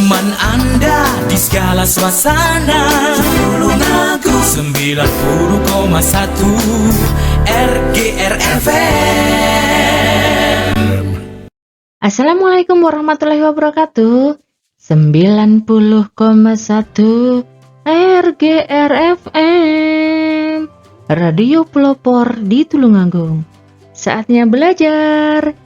teman Anda di segala suasana. Tulungagung 90,1 RGR FM. Assalamualaikum warahmatullahi wabarakatuh. 90,1 RGR FM, Radio Pelopor di Tulungagung. Saatnya belajar.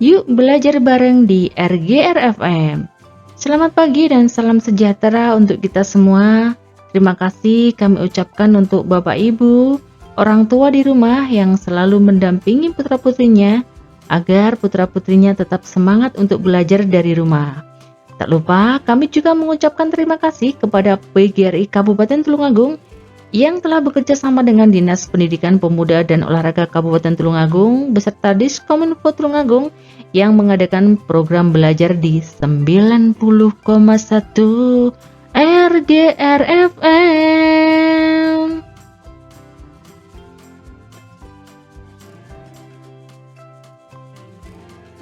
Yuk belajar bareng di RGR FM. Selamat pagi dan salam sejahtera untuk kita semua. Terima kasih kami ucapkan untuk Bapak Ibu, orang tua di rumah yang selalu mendampingi putra-putrinya agar putra-putrinya tetap semangat untuk belajar dari rumah. Tak lupa kami juga mengucapkan terima kasih kepada PGRI Kabupaten Tulungagung yang telah bekerja sama dengan Dinas Pendidikan Pemuda dan Olahraga Kabupaten Tulungagung beserta Diskominfo Tulungagung yang mengadakan program belajar di 90,1 RGR FM.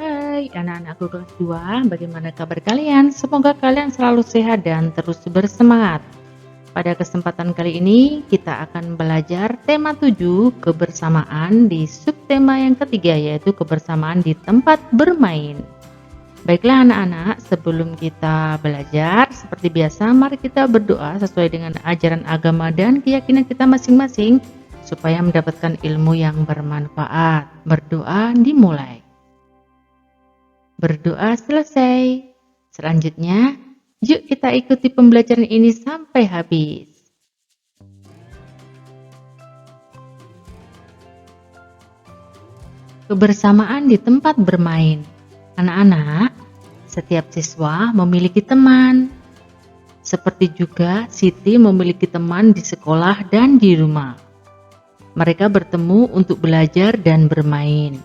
Hai anak-anakku kelas 2, bagaimana kabar kalian? Semoga kalian selalu sehat dan terus bersemangat. Pada kesempatan kali ini kita akan belajar tema 7 kebersamaan di subtema yang ketiga, yaitu kebersamaan di tempat bermain. Baiklah anak-anak, sebelum kita belajar seperti biasa mari kita berdoa sesuai dengan ajaran agama dan keyakinan kita masing-masing supaya mendapatkan ilmu yang bermanfaat. Berdoa dimulai. Berdoa selesai. Selanjutnya, yuk kita ikuti pembelajaran ini sampai habis. Kebersamaan di tempat bermain. Anak-anak, setiap siswa memiliki teman. Seperti juga Siti memiliki teman di sekolah dan di rumah. Mereka bertemu untuk belajar dan bermain.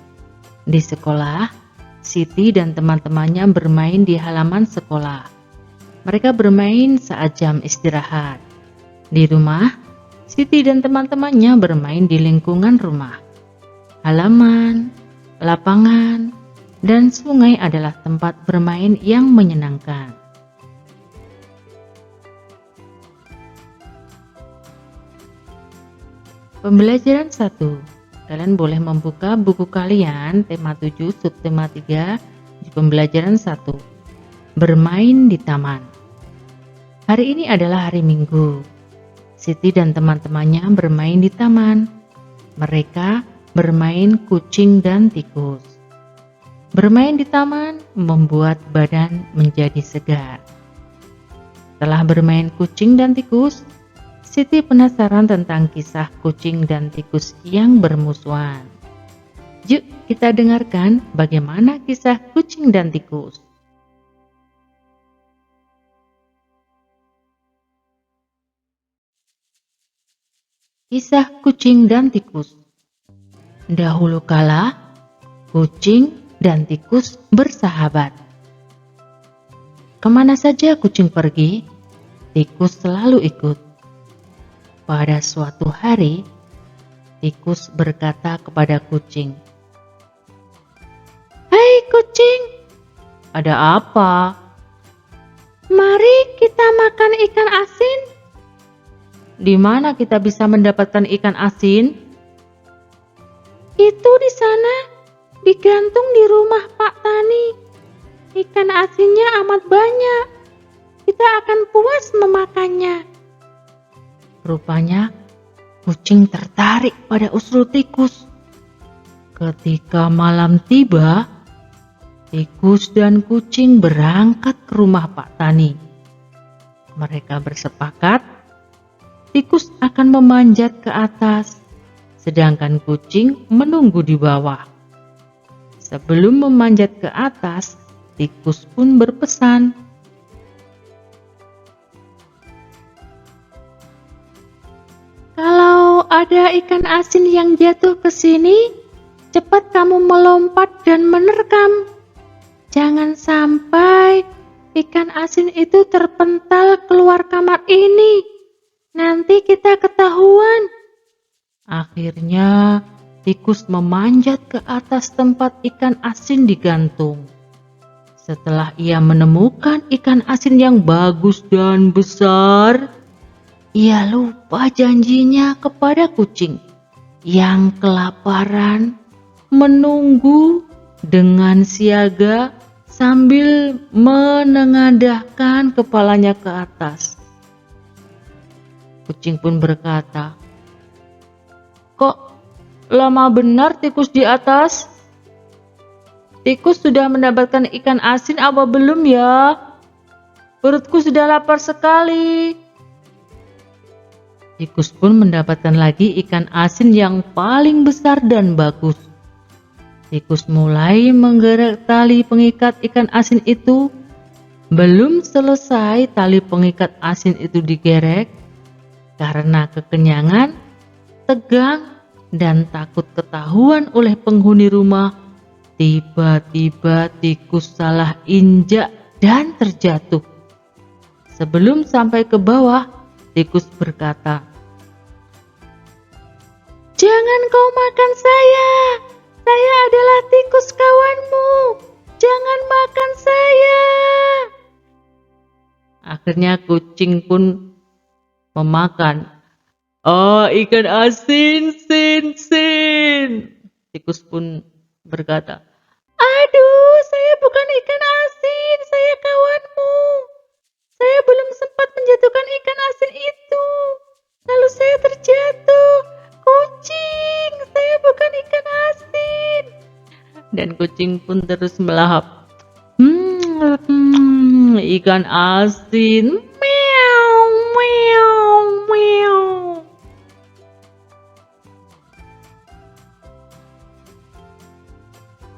Di sekolah, Siti dan teman-temannya bermain di halaman sekolah. Mereka bermain saat jam istirahat. Di rumah, Siti dan teman-temannya bermain di lingkungan rumah. Halaman, lapangan, dan sungai adalah tempat bermain yang menyenangkan. Pembelajaran 1. Kalian boleh membuka buku kalian tema 7 subtema 3 di pembelajaran 1. Bermain di taman. Hari ini adalah hari Minggu. Siti dan teman-temannya bermain di taman. Mereka bermain kucing dan tikus. Bermain di taman membuat badan menjadi segar. Setelah bermain kucing dan tikus, Siti penasaran tentang kisah kucing dan tikus yang bermusuhan. Yuk kita dengarkan bagaimana kisah kucing dan tikus. Kisah kucing dan tikus. Dahulu kala, kucing dan tikus bersahabat. Kemana saja kucing pergi, tikus selalu ikut. Pada suatu hari, tikus berkata kepada kucing, "Hai kucing, ada apa? Mari kita makan ikan asin." "Di mana kita bisa mendapatkan ikan asin?" "Itu di sana, digantung di rumah Pak Tani. Ikan asinnya amat banyak. Kita akan puas memakannya." Rupanya kucing tertarik pada usul tikus. Ketika malam tiba, tikus dan kucing berangkat ke rumah Pak Tani. Mereka bersepakat tikus akan memanjat ke atas, sedangkan kucing menunggu di bawah. Sebelum memanjat ke atas, tikus pun berpesan, "Kalau ada ikan asin yang jatuh ke sini, cepat kamu melompat dan menerkam. Jangan sampai ikan asin itu terpental keluar kamar ini. Nanti kita ketahuan." Akhirnya, tikus memanjat ke atas tempat ikan asin digantung. Setelah ia menemukan ikan asin yang bagus dan besar, ia lupa janjinya kepada kucing yang kelaparan menunggu dengan siaga sambil menengadahkan kepalanya ke atas. Kucing pun berkata, "Kok lama benar tikus di atas? Tikus sudah mendapatkan ikan asin apa belum ya? Perutku sudah lapar sekali." Tikus pun mendapatkan lagi ikan asin yang paling besar dan bagus. Tikus mulai menggerak tali pengikat ikan asin itu. Belum selesai tali pengikat asin itu digerek, karena kekenyangan, tegang, dan takut ketahuan oleh penghuni rumah, tiba-tiba tikus salah injak dan terjatuh. Sebelum sampai ke bawah, tikus berkata, "Jangan kau makan saya. Saya adalah tikus kawanmu. Jangan makan saya." Akhirnya kucing pun memakan. "Oh, ikan asin, sin. Tikus pun berkata, "Aduh, saya bukan ikan asin, saya kawanmu. Saya belum sempat menjatuhkan ikan asin itu. Lalu saya terjatuh. Kucing, saya bukan ikan asin." Dan kucing pun terus melahap. Ikan asin. Meow, meow, meow.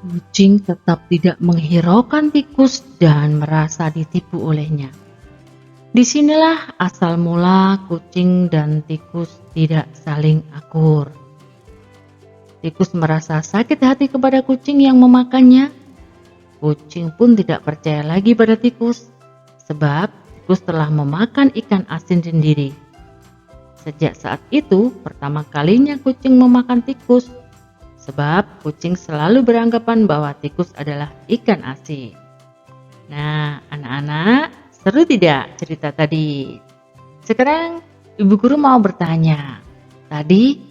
Kucing tetap tidak menghiraukan tikus dan merasa ditipu olehnya. Disinilah asal mula kucing dan tikus tidak saling akur. Tikus merasa sakit hati kepada kucing yang memakannya. Kucing pun tidak percaya lagi pada tikus, sebab tikus telah memakan ikan asin sendiri. Sejak saat itu, pertama kalinya kucing memakan tikus, sebab kucing selalu beranggapan bahwa tikus adalah ikan asin. Nah, anak-anak, seru tidak cerita tadi? Sekarang Ibu Guru mau bertanya. Tadi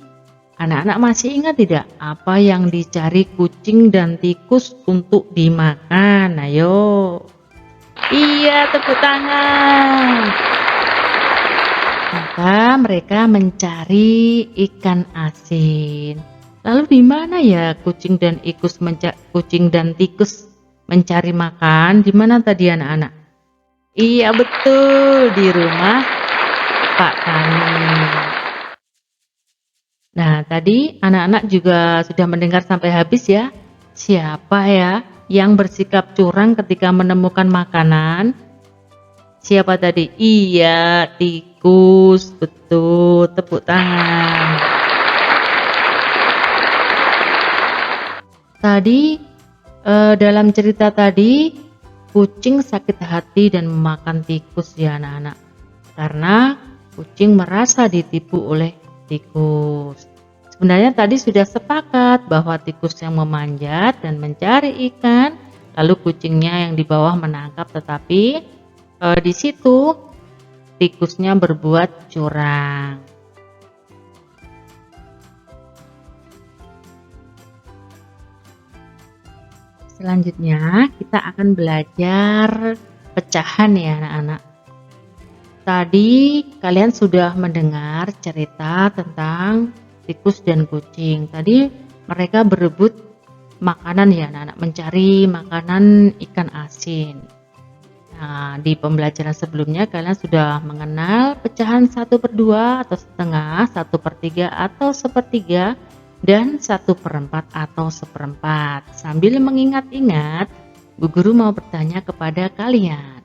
anak-anak masih ingat tidak apa yang dicari kucing dan tikus untuk dimakan? Ayo. Iya, tepuk tangan. Maka mereka mencari ikan asin. Lalu di mana ya kucing dan tikus mencari makan? Di mana tadi anak-anak? Iya, betul, di rumah Pak Tani. Nah, tadi anak-anak juga sudah mendengar sampai habis ya. Siapa ya yang bersikap curang ketika menemukan makanan? Siapa tadi? Iya, tikus. Betul, tepuk tangan. Tadi dalam cerita tadi, kucing sakit hati dan memakan tikus ya anak-anak. Karena kucing merasa ditipu oleh tikus. Sebenarnya tadi sudah sepakat bahwa tikus yang memanjat dan mencari ikan, lalu kucingnya yang di bawah menangkap, tetapi di situ tikusnya berbuat curang. Selanjutnya kita akan belajar pecahan ya anak-anak. Tadi kalian sudah mendengar cerita tentang tikus dan kucing. Tadi mereka berebut makanan ya anak-anak, mencari makanan ikan asin. Nah, di pembelajaran sebelumnya kalian sudah mengenal pecahan 1/2 atau setengah, 1/3 atau sepertiga, dan 1/4 atau seperempat. Sambil mengingat-ingat, Bu Guru mau bertanya kepada kalian.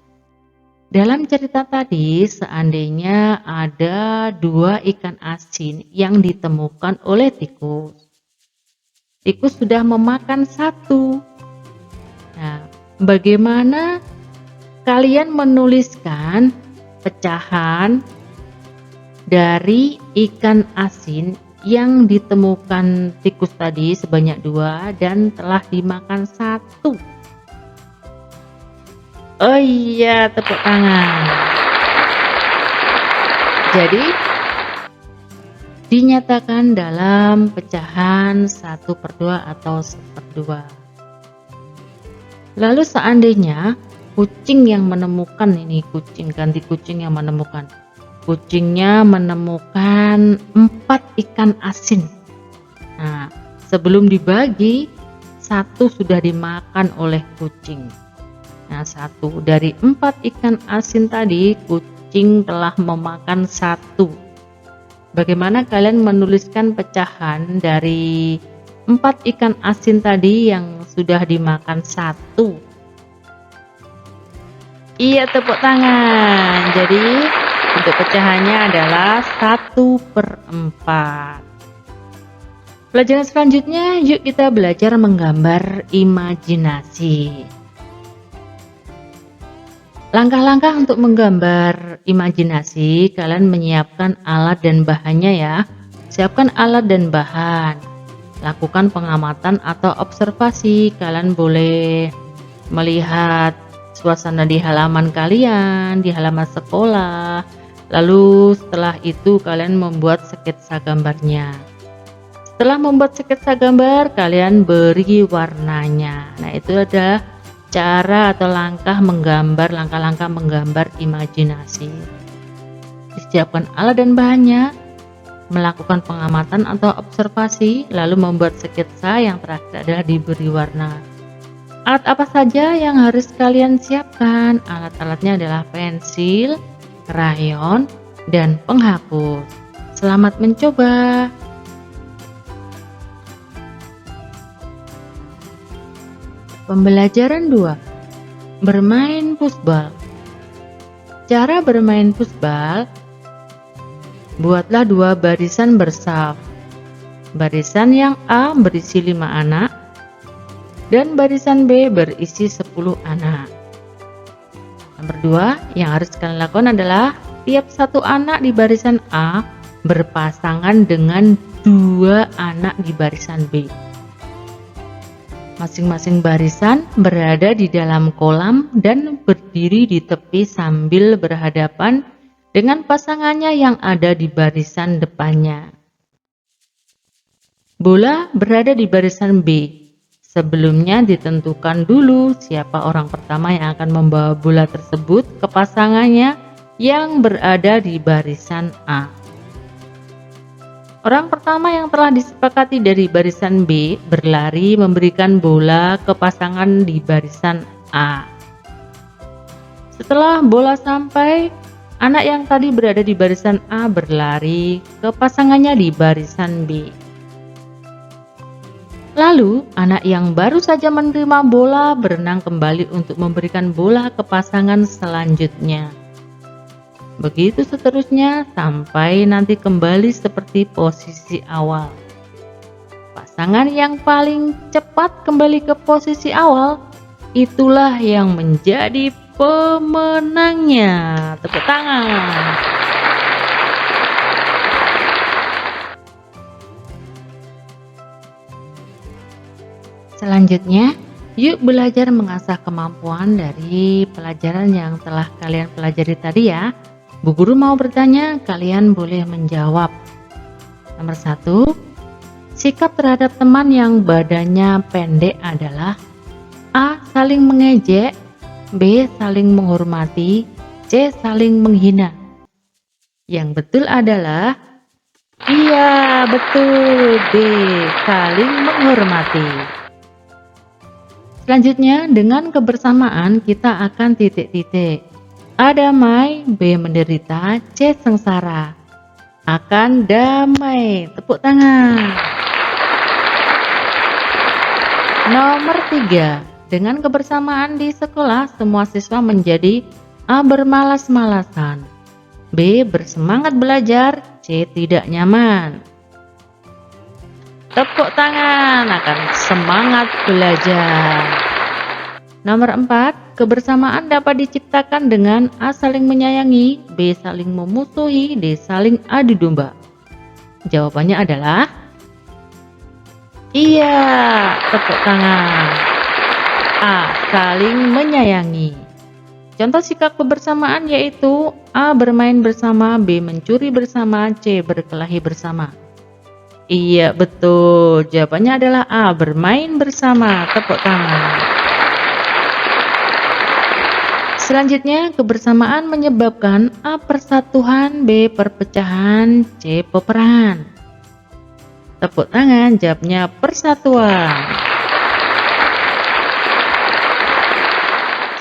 Dalam cerita tadi, seandainya ada 2 ikan asin yang ditemukan oleh tikus. Tikus sudah memakan 1. Nah, bagaimana kalian menuliskan pecahan dari ikan asin yang ditemukan tikus tadi sebanyak 2 dan telah dimakan 1? Oh iya, tepuk tangan. Jadi, dinyatakan dalam pecahan 1/2 atau 1/2. Lalu seandainya kucing yang menemukan ini, ganti kucing yang menemukan. Kucingnya menemukan 4 ikan asin. Nah, sebelum dibagi, 1 sudah dimakan oleh kucing. Nah, 1 dari 4 ikan asin tadi, kucing telah memakan 1. Bagaimana kalian menuliskan pecahan dari 4 ikan asin tadi yang sudah dimakan 1? Iya, tepuk tangan. Jadi, untuk pecahannya adalah 1/4. Pelajaran selanjutnya, yuk kita belajar menggambar imajinasi. Langkah-langkah untuk menggambar imajinasi, kalian menyiapkan alat dan bahannya ya. Siapkan alat dan bahan. Lakukan pengamatan atau observasi. Kalian boleh melihat suasana di halaman kalian, di halaman sekolah. Lalu setelah itu kalian membuat sketsa gambarnya. Setelah membuat sketsa gambar, kalian beri warnanya. Nah, itu adalah cara atau langkah langkah-langkah menggambar imajinasi. Disiapkan alat dan bahannya, melakukan pengamatan atau observasi, lalu membuat sketsa, yang terakhir adalah diberi warna. Alat apa saja yang harus kalian siapkan? Alat-alatnya adalah pensil, krayon, dan penghapus. Selamat mencoba. Pembelajaran 2. Bermain pusbal. Cara bermain pusbal: buatlah 2 barisan bersaf. Barisan yang A berisi 5 anak dan barisan B berisi 10 anak. Nomor 2, yang harus kalian lakukan adalah tiap 1 anak di barisan A berpasangan dengan 2 anak di barisan B. Masing-masing barisan berada di dalam kolam dan berdiri di tepi sambil berhadapan dengan pasangannya yang ada di barisan depannya. Bola berada di barisan B. Sebelumnya ditentukan dulu siapa orang pertama yang akan membawa bola tersebut ke pasangannya yang berada di barisan A. Orang pertama yang telah disepakati dari barisan B berlari memberikan bola ke pasangan di barisan A. Setelah bola sampai, anak yang tadi berada di barisan A berlari ke pasangannya di barisan B. Lalu, anak yang baru saja menerima bola berenang kembali untuk memberikan bola ke pasangan selanjutnya. Begitu seterusnya sampai nanti kembali seperti posisi awal. Pasangan yang paling cepat kembali ke posisi awal, itulah yang menjadi pemenangnya. Tepuk tangan. Selanjutnya, yuk belajar mengasah kemampuan dari pelajaran yang telah kalian pelajari tadi ya. Bu Guru mau bertanya, kalian boleh menjawab. Nomor 1, sikap terhadap teman yang badannya pendek adalah: A. Saling mengejek, B. Saling menghormati, C. Saling menghina. Yang betul adalah, iya betul, B. Saling menghormati. Selanjutnya, dengan kebersamaan kita akan titik-titik. A damai, B menderita, C sengsara. Akan damai. Tepuk tangan. Nomor 3, dengan kebersamaan di sekolah semua siswa menjadi: A bermalas-malasan, B bersemangat belajar, C tidak nyaman. Tepuk tangan, akan semangat belajar. Nomor 4, kebersamaan dapat diciptakan dengan: A saling menyayangi, B saling memusuhi, D saling adu domba. Jawabannya adalah iya, tepuk tangan. A saling menyayangi. Contoh sikap kebersamaan yaitu A. Bermain bersama, B. Mencuri bersama, C. Berkelahi bersama. Iya, betul. Jawabannya adalah A. Bermain bersama. Tepuk tangan. Selanjutnya, kebersamaan menyebabkan A. Persatuan, B. Perpecahan, C. Peperangan. Tepuk tangan, jawabnya persatuan.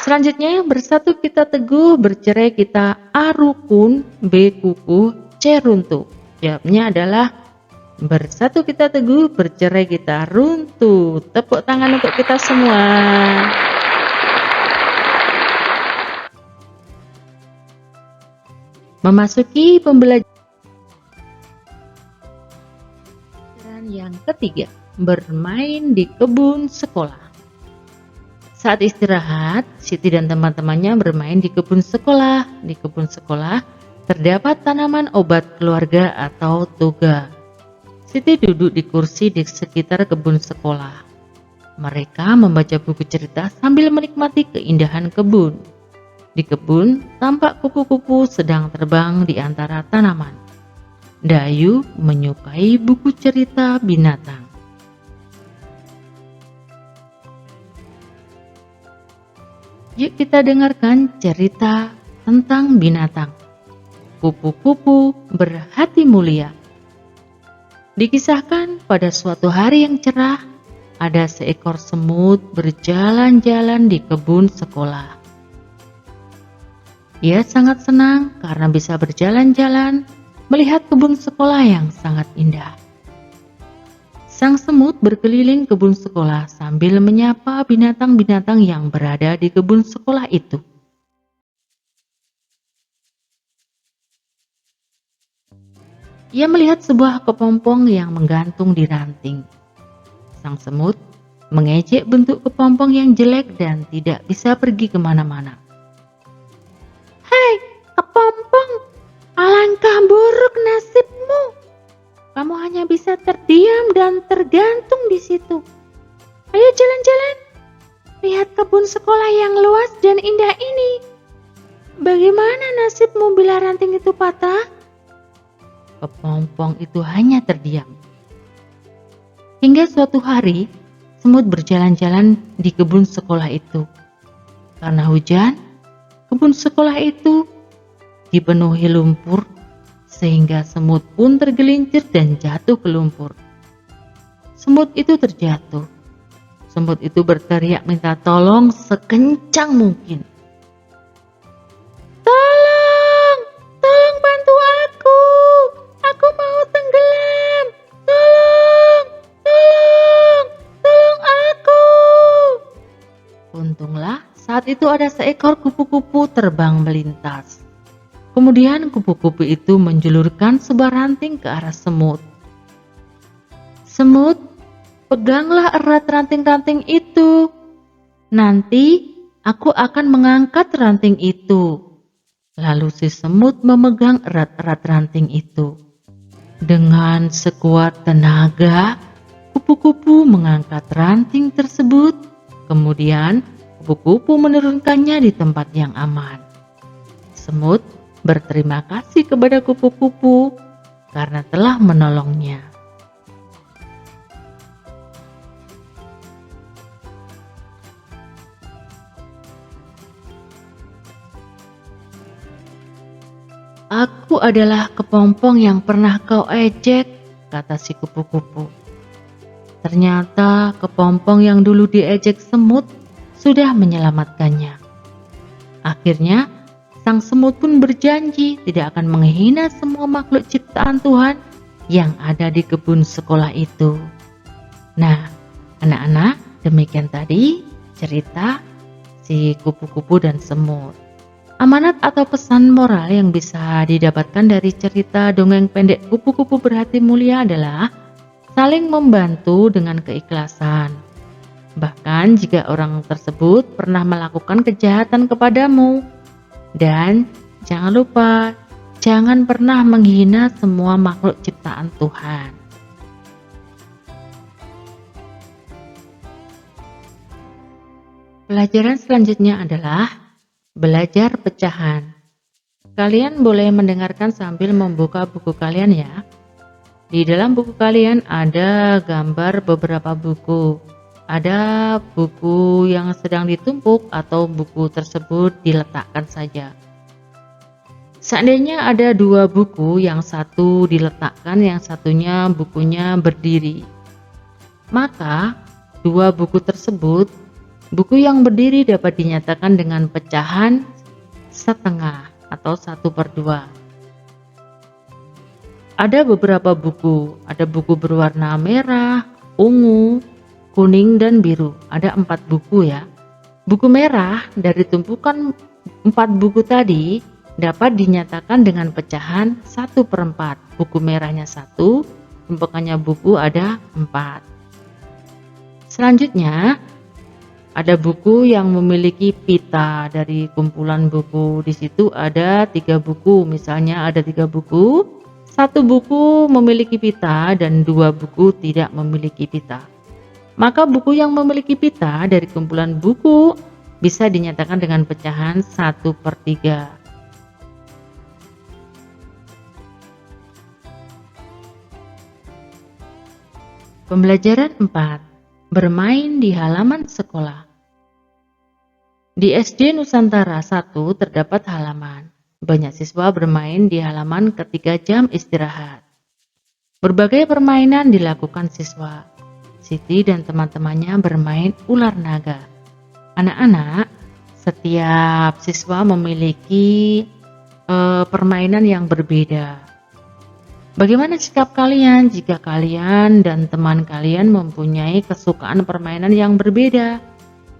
Selanjutnya, bersatu kita teguh, bercerai kita A. Rukun, B. kukuh, C. runtuh. Jawabnya adalah bersatu kita teguh, bercerai kita runtuh. Tepuk tangan untuk kita semua. Memasuki pembelajaran yang ketiga, bermain di kebun sekolah. Saat istirahat, Siti dan teman-temannya bermain di kebun sekolah. Di kebun sekolah terdapat tanaman obat keluarga atau toga. Siti duduk di kursi di sekitar kebun sekolah. Mereka membaca buku cerita sambil menikmati keindahan kebun. Di kebun, tampak kupu-kupu sedang terbang di antara tanaman. Dayu menyukai buku cerita binatang. Yuk kita dengarkan cerita tentang binatang. Kupu-kupu berhati mulia. Dikisahkan pada suatu hari yang cerah, ada seekor semut berjalan-jalan di kebun sekolah. Ia sangat senang karena bisa berjalan-jalan melihat kebun sekolah yang sangat indah. Sang semut berkeliling kebun sekolah sambil menyapa binatang-binatang yang berada di kebun sekolah itu. Ia melihat sebuah kepompong yang menggantung di ranting. Sang semut mengejek bentuk kepompong yang jelek dan tidak bisa pergi kemana-mana. "Hei, kepompong, alangkah buruk nasibmu. Kamu hanya bisa terdiam dan tergantung di situ. Ayo jalan-jalan. Lihat kebun sekolah yang luas dan indah ini. Bagaimana nasibmu bila ranting itu patah?" Kepompong itu hanya terdiam. Hingga suatu hari, semut berjalan-jalan di kebun sekolah itu. Karena hujan, kebun sekolah itu dipenuhi lumpur, sehingga semut pun tergelincir dan jatuh ke lumpur. Semut itu terjatuh. Semut itu berteriak minta tolong sekencang mungkin. "Tolong! Tolong bantu aku! Aku mau tenggelam! Tolong! Tolong! Tolong aku!" Untunglah saat itu ada seekor kupu-kupu terbang melintas. Kemudian kupu-kupu itu menjulurkan sebuah ranting ke arah semut. "Semut, peganglah erat ranting-ranting itu. Nanti aku akan mengangkat ranting itu." Lalu si semut memegang erat-erat ranting itu. Dengan sekuat tenaga, kupu-kupu mengangkat ranting tersebut. Kemudian kupu-kupu menurunkannya di tempat yang aman. Semut berterima kasih kepada kupu-kupu karena telah menolongnya. "Aku adalah kepompong yang pernah kau ejek," kata si kupu-kupu. Ternyata kepompong yang dulu diejek semut sudah menyelamatkannya. Akhirnya, sang semut pun berjanji tidak akan menghina semua makhluk ciptaan Tuhan yang ada di kebun sekolah itu. Nah, anak-anak, demikian tadi cerita si kupu-kupu dan semut. Amanat atau pesan moral yang bisa didapatkan dari cerita dongeng pendek kupu-kupu berhati mulia adalah saling membantu dengan keikhlasan. Bahkan jika orang tersebut pernah melakukan kejahatan kepadamu. Dan jangan lupa, jangan pernah menghina semua makhluk ciptaan Tuhan. Pelajaran selanjutnya adalah Belajar pecahan. Kalian boleh mendengarkan sambil membuka buku kalian ya. Di dalam buku kalian ada gambar beberapa buku. Ada buku yang sedang ditumpuk atau buku tersebut diletakkan saja. Seandainya ada dua buku, yang satu diletakkan, yang satunya bukunya berdiri. Maka dua buku tersebut, buku yang berdiri dapat dinyatakan dengan pecahan setengah atau 1/2. Ada beberapa buku, ada buku berwarna merah, ungu, kuning, dan biru. Ada 4 buku ya. Buku merah dari tumpukan 4 buku tadi dapat dinyatakan dengan pecahan 1/4. Buku merahnya 1, tumpukannya buku ada 4. Selanjutnya, ada buku yang memiliki pita dari kumpulan buku. Di situ ada 3 buku, misalnya ada 3 buku, 1 buku memiliki pita dan 2 buku tidak memiliki pita. Maka buku yang memiliki pita dari kumpulan buku bisa dinyatakan dengan pecahan 1/3. Pembelajaran 4. Bermain di halaman sekolah. Di SD Nusantara 1 terdapat halaman. Banyak siswa bermain di halaman ketika jam istirahat. Berbagai permainan dilakukan siswa. Siti dan teman-temannya bermain ular naga. Anak-anak, setiap siswa memiliki permainan yang berbeda. Bagaimana sikap kalian jika kalian dan teman kalian mempunyai kesukaan permainan yang berbeda?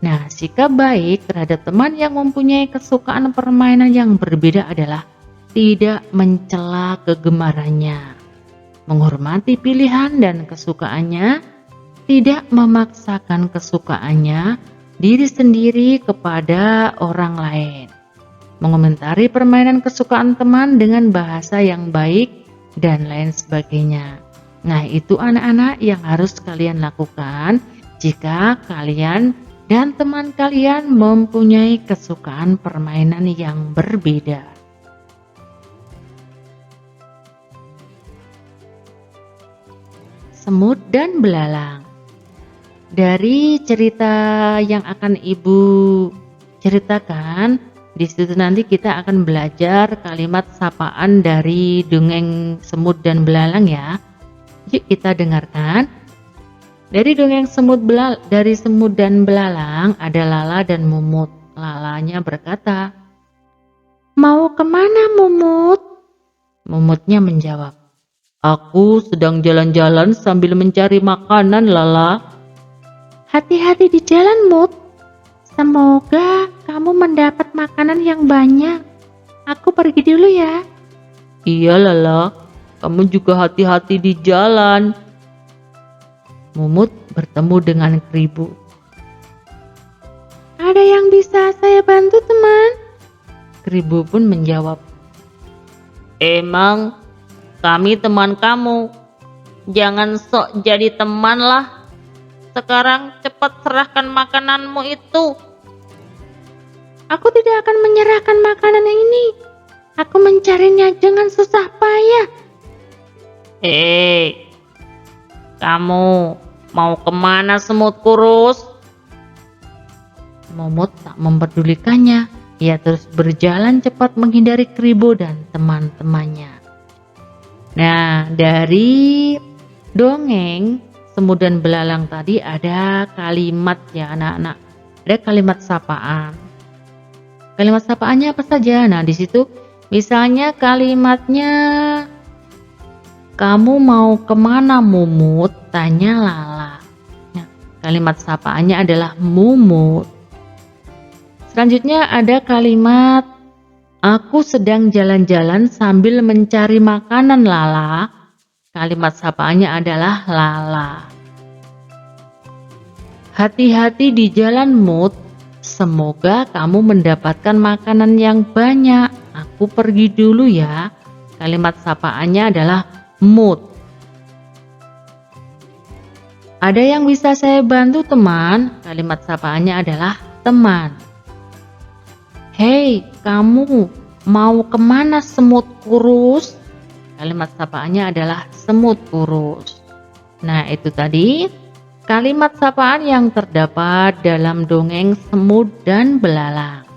Nah, sikap baik terhadap teman yang mempunyai kesukaan permainan yang berbeda adalah tidak mencela kegemarannya, menghormati pilihan dan kesukaannya, tidak memaksakan kesukaannya diri sendiri kepada orang lain, mengomentari permainan kesukaan teman dengan bahasa yang baik, dan lain sebagainya. Nah, itu anak-anak yang harus kalian lakukan jika kalian dan teman kalian mempunyai kesukaan permainan yang berbeda. Semut dan belalang. Dari cerita yang akan Ibu ceritakan, di situ nanti kita akan belajar kalimat sapaan dari dongeng semut dan belalang ya. Yuk kita dengarkan. Dari dongeng dari semut dan belalang ada Lala dan Mumut. Lalanya berkata, "Mau kemana, Mumut?" Mumutnya menjawab, "Aku sedang jalan-jalan sambil mencari makanan, Lala." "Hati-hati di jalan, Mut. Semoga kamu mendapat makanan yang banyak. Aku pergi dulu ya." "Iya, Lala. Kamu juga hati-hati di jalan." Mumut bertemu dengan Keribu. "Ada yang bisa saya bantu, teman?" Keribu pun menjawab, "Emang kami teman kamu. Jangan sok jadi teman lah. Sekarang cepat serahkan makananmu itu." "Aku tidak akan menyerahkan makanan ini. Aku mencarinya dengan susah payah." "Hei, kamu mau kemana, semut kurus?" Mumut tak memperdulikannya. Ia terus berjalan cepat menghindari Keribo dan teman-temannya. Nah, dari dongeng semut dan belalang tadi ada kalimat ya anak-anak. Ada kalimat sapaan. Kalimat sapaannya apa saja? Nah, di situ misalnya kalimatnya, "Kamu mau kemana, Mumut?" tanya Lala. Nah, kalimat sapaannya adalah Mumut. Selanjutnya ada kalimat, "Aku sedang jalan-jalan sambil mencari makanan, Lala." Kalimat sapaannya adalah Lala. "Hati-hati di jalan, Mut. Semoga kamu mendapatkan makanan yang banyak. Aku pergi dulu ya." Kalimat sapaannya adalah Mut. "Ada yang bisa saya bantu, teman?" Kalimat sapaannya adalah teman. Hei, kamu mau kemana semut kurus? Kalimat sapaannya adalah semut kurus. Nah, itu tadi kalimat sapaan yang terdapat dalam dongeng Semut dan Belalang.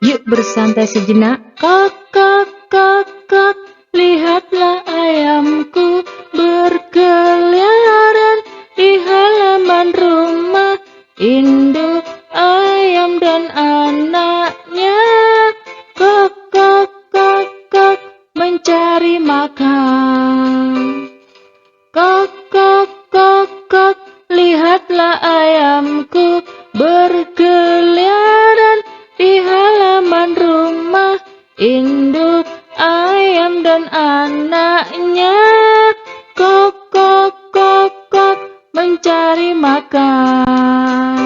Yuk bersantai sejenak. Kak, kak, kak, kak, lihatlah ayamku berkeliaran di halaman rumah. Induk ayam dan anaknya kak, kak, kak, kak, mencari makan. Kak, kak, kak, kak, lihatlah ayamku berkeliaran di halaman rumah. Induk ayam dan anaknya kak, kak, kak, kak, mencari makan.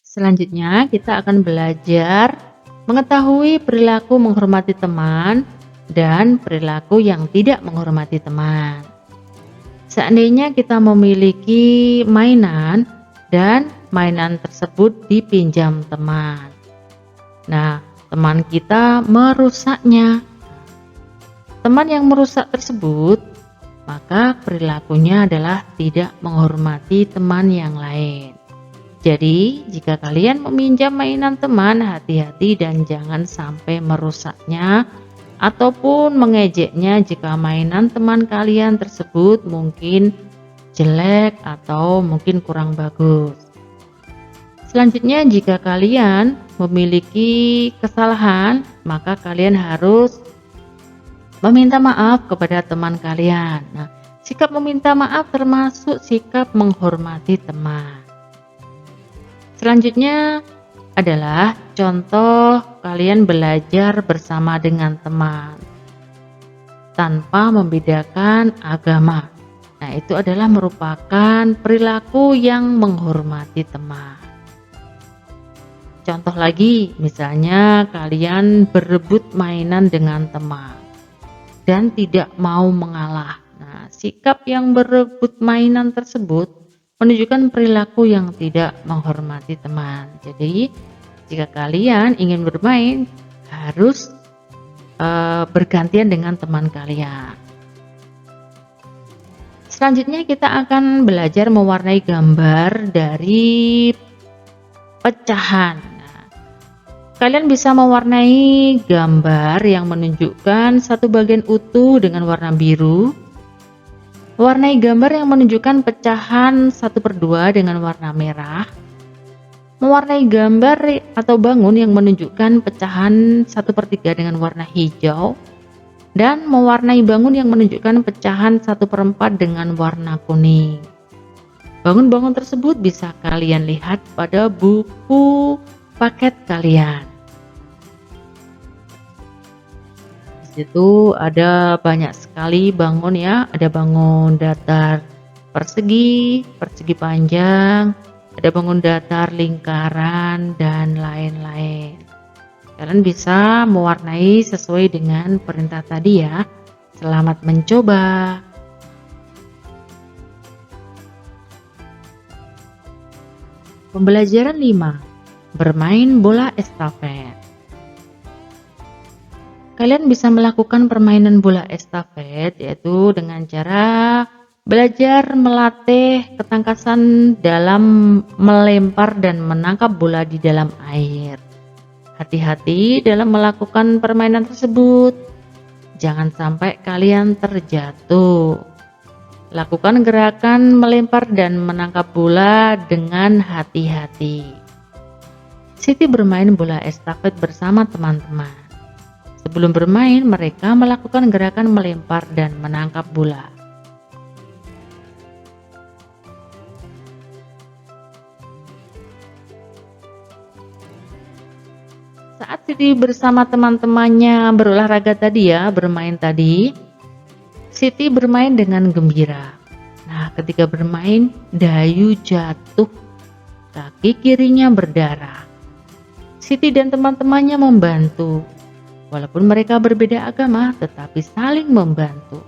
Selanjutnya kita akan belajar mengetahui perilaku menghormati teman dan perilaku yang tidak menghormati teman. Seandainya kita memiliki mainan dan mainan tersebut dipinjam teman. Nah, teman kita merusaknya. Teman yang merusak tersebut, maka perilakunya adalah tidak menghormati teman yang lain. Jadi, jika kalian meminjam mainan teman, hati-hati dan jangan sampai merusaknya ataupun mengejeknya jika mainan teman kalian tersebut mungkin jelek atau mungkin kurang bagus. Selanjutnya, jika kalian memiliki kesalahan, maka kalian harus meminta maaf kepada teman kalian. Nah, sikap meminta maaf termasuk sikap menghormati teman. Selanjutnya adalah contoh kalian belajar bersama dengan teman tanpa membedakan agama. Nah, itu adalah merupakan perilaku yang menghormati teman. Contoh lagi, misalnya kalian berebut mainan dengan teman dan tidak mau mengalah. Nah, sikap yang berebut mainan tersebut menunjukkan perilaku yang tidak menghormati teman. Jadi, jika kalian ingin bermain, harus bergantian dengan teman kalian. Selanjutnya kita akan belajar mewarnai gambar dari pecahan. Nah, kalian bisa mewarnai gambar yang menunjukkan satu bagian utuh dengan warna biru. Warnai gambar yang menunjukkan pecahan 1/2 dengan warna merah. Mewarnai gambar atau bangun yang menunjukkan pecahan 1/3 dengan warna hijau. Dan mewarnai bangun yang menunjukkan pecahan 1/4 dengan warna kuning. Bangun-bangun tersebut bisa kalian lihat pada buku paket kalian. Itu ada banyak sekali bangun ya, ada bangun datar persegi, persegi panjang, ada bangun datar lingkaran dan lain-lain. Kalian bisa mewarnai sesuai dengan perintah tadi ya. Selamat mencoba. Pembelajaran 5. Bermain bola estafet. Kalian bisa melakukan permainan bola estafet yaitu dengan cara belajar melatih ketangkasan dalam melempar dan menangkap bola di dalam air. Hati-hati dalam melakukan permainan tersebut. Jangan sampai kalian terjatuh. Lakukan gerakan melempar dan menangkap bola dengan hati-hati. Siti bermain bola estafet bersama teman-teman. Sebelum bermain, mereka melakukan gerakan melempar dan menangkap bola. Saat Siti bersama teman-temannya berolahraga tadi ya, bermain tadi, Siti bermain dengan gembira. Nah, ketika bermain, Dayu jatuh kaki kirinya berdarah. Siti dan teman-temannya membantu. Walaupun mereka berbeda agama, tetapi saling membantu.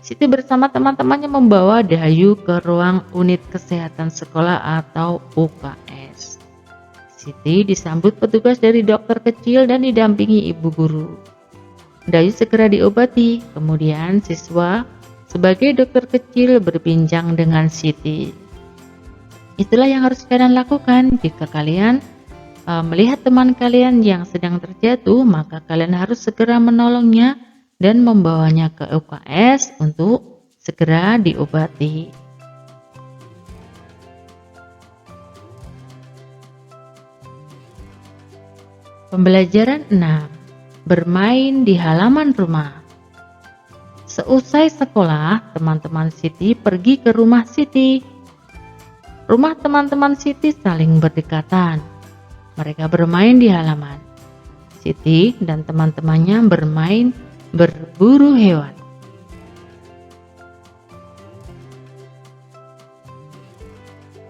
Siti bersama teman-temannya membawa Dayu ke ruang unit kesehatan sekolah atau UKS. Siti disambut petugas dari dokter kecil dan didampingi ibu guru. Dayu segera diobati, kemudian siswa sebagai dokter kecil berbincang dengan Siti. Itulah yang harus kalian lakukan jika kalian melihat teman kalian yang sedang terjatuh, maka kalian harus segera menolongnya dan membawanya ke UKS untuk segera diobati. Pembelajaran 6. Bermain di halaman rumah. Seusai sekolah, teman-teman Siti pergi ke rumah Siti. Rumah teman-teman Siti saling berdekatan. Mereka bermain di halaman. Siti dan teman-temannya bermain berburu hewan.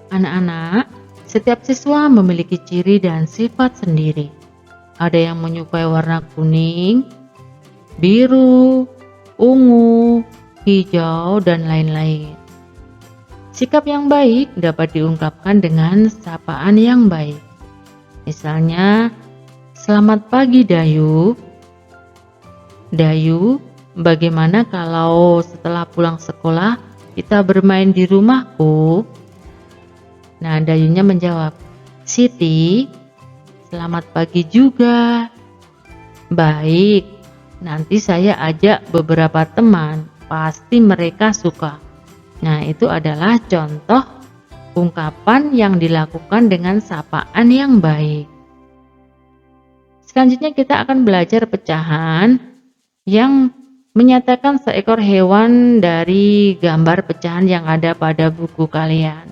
Anak-anak, setiap siswa memiliki ciri dan sifat sendiri. Ada yang menyukai warna kuning, biru, ungu, hijau, dan lain-lain. Sikap yang baik dapat diungkapkan dengan sapaan yang baik. Misalnya, selamat pagi Dayu. Dayu, bagaimana kalau setelah pulang sekolah kita bermain di rumahku? Nah, Dayunya menjawab, Siti, selamat pagi juga. Baik, nanti saya ajak beberapa teman, pasti mereka suka. Nah, itu adalah contoh ungkapan yang dilakukan dengan sapaan yang baik. Selanjutnya kita akan belajar pecahan yang menyatakan seekor hewan dari gambar pecahan yang ada pada buku kalian.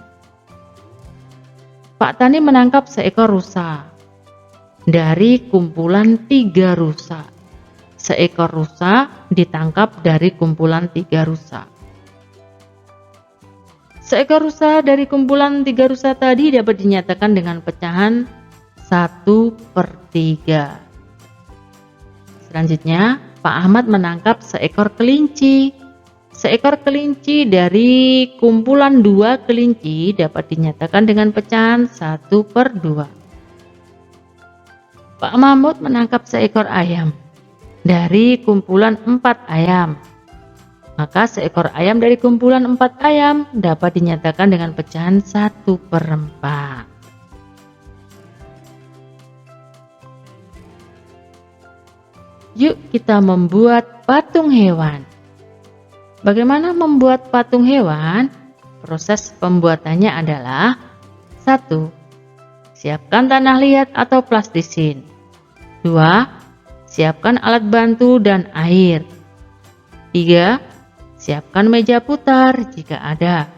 Pak Tani menangkap seekor rusa dari kumpulan 3 rusa. Seekor rusa ditangkap dari kumpulan 3 rusa. Seekor rusa dari kumpulan 3 rusa tadi dapat dinyatakan dengan pecahan 1/3. Selanjutnya, Pak Ahmad menangkap seekor kelinci. Seekor kelinci dari kumpulan 2 kelinci dapat dinyatakan dengan pecahan 1/2. Pak Mahmud menangkap seekor ayam dari kumpulan 4 ayam. Maka seekor ayam dari kumpulan 4 ayam dapat dinyatakan dengan pecahan 1/4. Yuk kita membuat patung hewan. Bagaimana membuat patung hewan? Proses pembuatannya adalah 1. Siapkan tanah liat atau plastisin. 2. Siapkan alat bantu dan air. 3. Siapkan meja putar jika ada.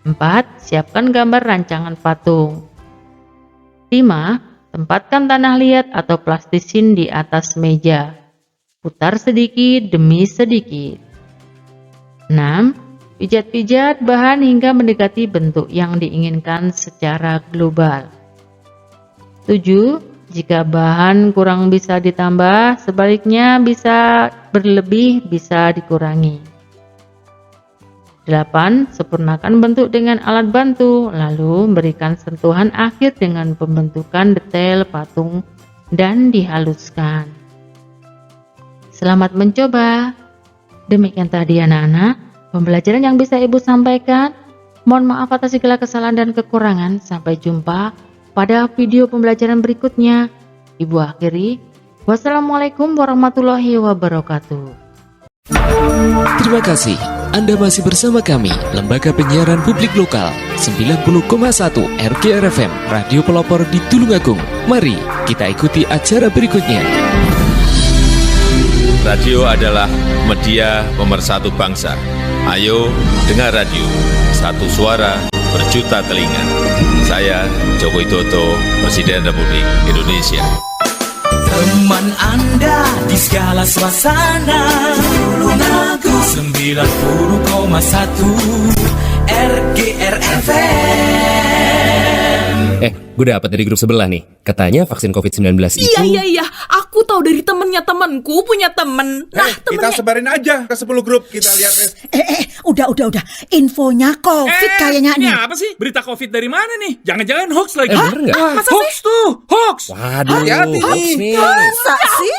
4. Siapkan gambar rancangan patung. 5. Tempatkan tanah liat atau plastisin di atas meja. Putar sedikit demi sedikit. 6. Pijat-pijat bahan hingga mendekati bentuk yang diinginkan secara global. 7. Jika bahan kurang bisa ditambah, sebaliknya bisa berlebih, bisa dikurangi. 8. Sempurnakan bentuk dengan alat bantu, lalu berikan sentuhan akhir dengan pembentukan detail patung dan dihaluskan. Selamat mencoba. Demikian tadi anak-anak, pembelajaran yang bisa Ibu sampaikan. Mohon maaf atas segala kesalahan dan kekurangan. Sampai jumpa pada video pembelajaran berikutnya. Ibu akhiri, wassalamualaikum warahmatullahi wabarakatuh. Terima kasih. Anda masih bersama kami, Lembaga Penyiaran Publik Lokal 90,1 RGR-FM, Radio Pelopor di Tulungagung. Mari kita ikuti acara berikutnya. Radio adalah media pemersatu bangsa. Ayo dengar radio, satu suara berjuta telinga. Saya Joko Widodo, Presiden Republik Indonesia. Teman Anda di segala suasana, Tulungagung 90,1 RGR FM. gue dapat dari grup sebelah nih. Katanya vaksin COVID-19 itu... Iya. Aku tahu dari temennya temanku punya temen. Nah, Kita temennya... sebarin aja ke 10 grup. Kita lihat. Udah. Infonya COVID kayaknya Ini nih. apa sih? Berita COVID dari mana nih? Jangan-jangan hoax lagi. bener nggak? Masa Hoax tuh, hoax. Waduh, Hati-hati hoax nih. nih. Masa sih?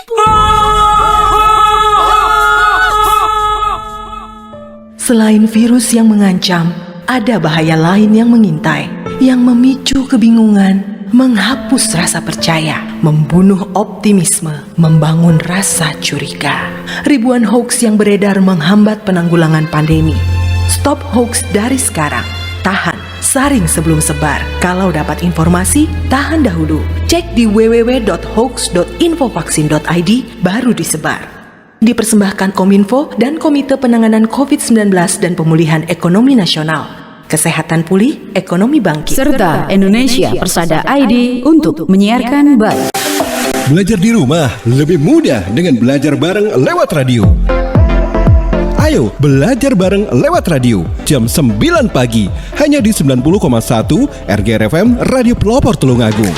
Selain virus yang mengancam, ada bahaya lain yang mengintai, yang memicu kebingungan, menghapus rasa percaya, membunuh optimisme, membangun rasa curiga. Ribuan hoax yang beredar menghambat penanggulangan pandemi. Stop hoax dari sekarang. Tahan, saring sebelum sebar. Kalau dapat informasi, tahan dahulu. Cek di www.hoax.infovaksin.id baru disebar. Dipersembahkan Kominfo dan Komite Penanganan COVID-19 dan Pemulihan Ekonomi Nasional. Kesehatan pulih, ekonomi bangkit. Serta Indonesia Persada ID untuk menyiarkan baik. Belajar di rumah lebih mudah dengan belajar bareng lewat radio. Ayo belajar bareng lewat radio jam 9 pagi hanya di 90,1 RGR FM Radio Pelopor Tulungagung.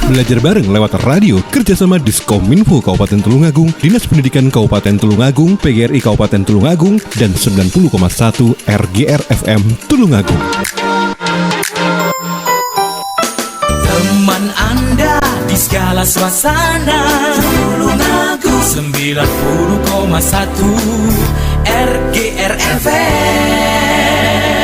Belajar bareng lewat radio kerjasama Diskominfo Kabupaten Tulungagung, Dinas Pendidikan Kabupaten Tulungagung, PGRI Kabupaten Tulungagung, dan 90,1 RGR FM Tulungagung. Teman Anda di segala suasana, Tulungagung 90,1 RGR FM.